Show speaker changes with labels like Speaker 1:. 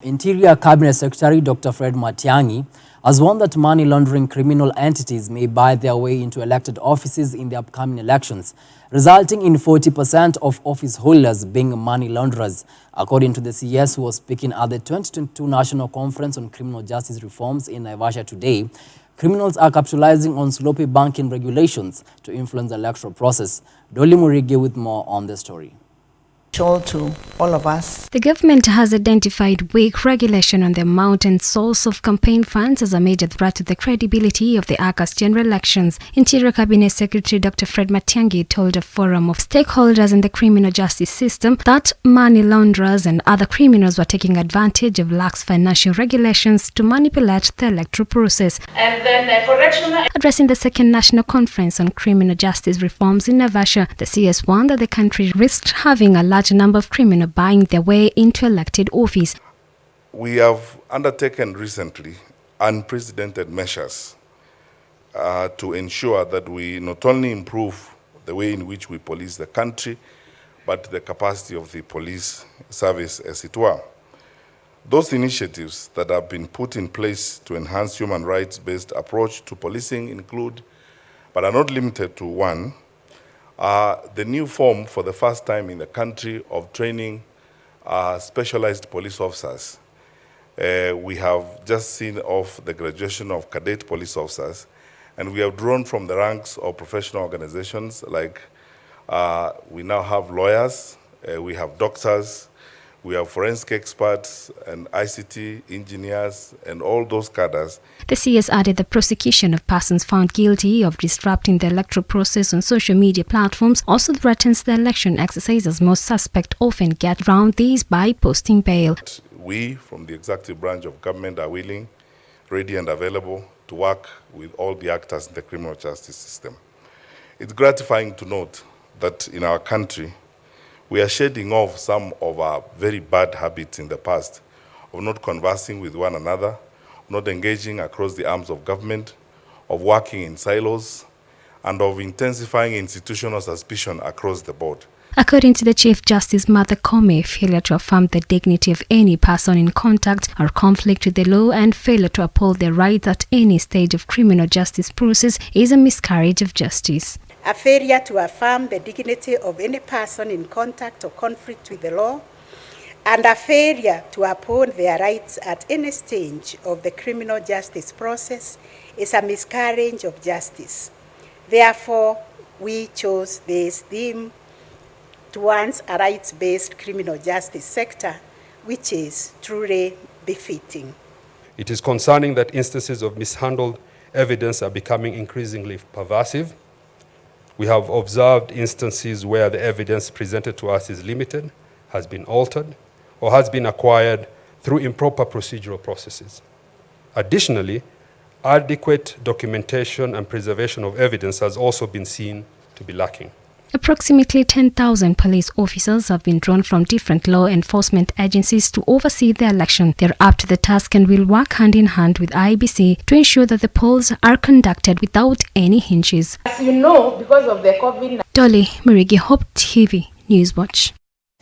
Speaker 1: Interior Cabinet Secretary Dr. Matiang'i has warned that money laundering criminal entities may buy their way into elected offices in the upcoming elections, resulting in 40% of office holders being money launderers. According to the CS, who was speaking at the 2022 National Conference on Criminal Justice Reforms in Naivasha today, criminals are capitalizing on sloppy banking regulations to influence the electoral process. Dolly Murigi with more on the story.
Speaker 2: To all of us.
Speaker 3: The government has identified weak regulation on the amount and source of campaign funds as a major threat to the credibility of the August general elections. Interior Cabinet Secretary Dr. Matiang'i told a forum of stakeholders in the criminal justice system that money launderers and other criminals were taking advantage of lax financial regulations to manipulate the electoral process.
Speaker 4: And then
Speaker 3: Addressing the second National Conference on Criminal Justice Reforms in Naivasha, the CS warned that the country risked having a large number of criminals buying their way into elected office.
Speaker 5: We have undertaken recently unprecedented measures to ensure that we not only improve the way in which we police the country, but the capacity of the police service, as it were. Those initiatives that have been put in place to enhance human rights-based approach to policing include, but are not limited to, one, the new form for the first time in the country of training specialized police officers. We have just seen off the graduation of cadet police officers, and we have drawn from the ranks of professional organizations like we now have lawyers, we have doctors, we have forensic experts and ICT engineers and all those cadres.
Speaker 3: The CS added the prosecution of persons found guilty of disrupting the electoral process on social media platforms also threatens the election exercise, as most suspects often get around these by posting bail.
Speaker 5: We from the executive branch of government are willing, ready and available to work with all the actors in the criminal justice system. It's gratifying to note that in our country, we are shedding off some of our very bad habits in the past of not conversing with one another, not engaging across the arms of government, of working in silos, and of intensifying institutional suspicion across the board.
Speaker 3: According to the Chief Justice Martha Koome, failure to affirm the dignity of any person in contact or conflict with the law and failure to uphold their rights at any stage of criminal justice process is a miscarriage of justice.
Speaker 2: A failure to affirm the dignity of any person in contact or conflict with the law, and a failure to uphold their rights at any stage of the criminal justice process is a miscarriage of justice. Therefore, we chose this theme towards a rights-based criminal justice sector, which is truly befitting.
Speaker 6: It is concerning that instances of mishandled evidence are becoming increasingly pervasive. We have observed instances where the evidence presented to us is limited, has been altered, or has been acquired through improper procedural processes. Additionally, adequate documentation and preservation of evidence has also been seen to be lacking.
Speaker 3: Approximately 10,000 police officers have been drawn from different law enforcement agencies to oversee the election. They're up to the task and will work hand in hand with IBC to ensure that the polls are conducted without any hitches.
Speaker 4: as you know, because of the COVID-19.
Speaker 3: Dolly Murigi, Hope TV Newswatch.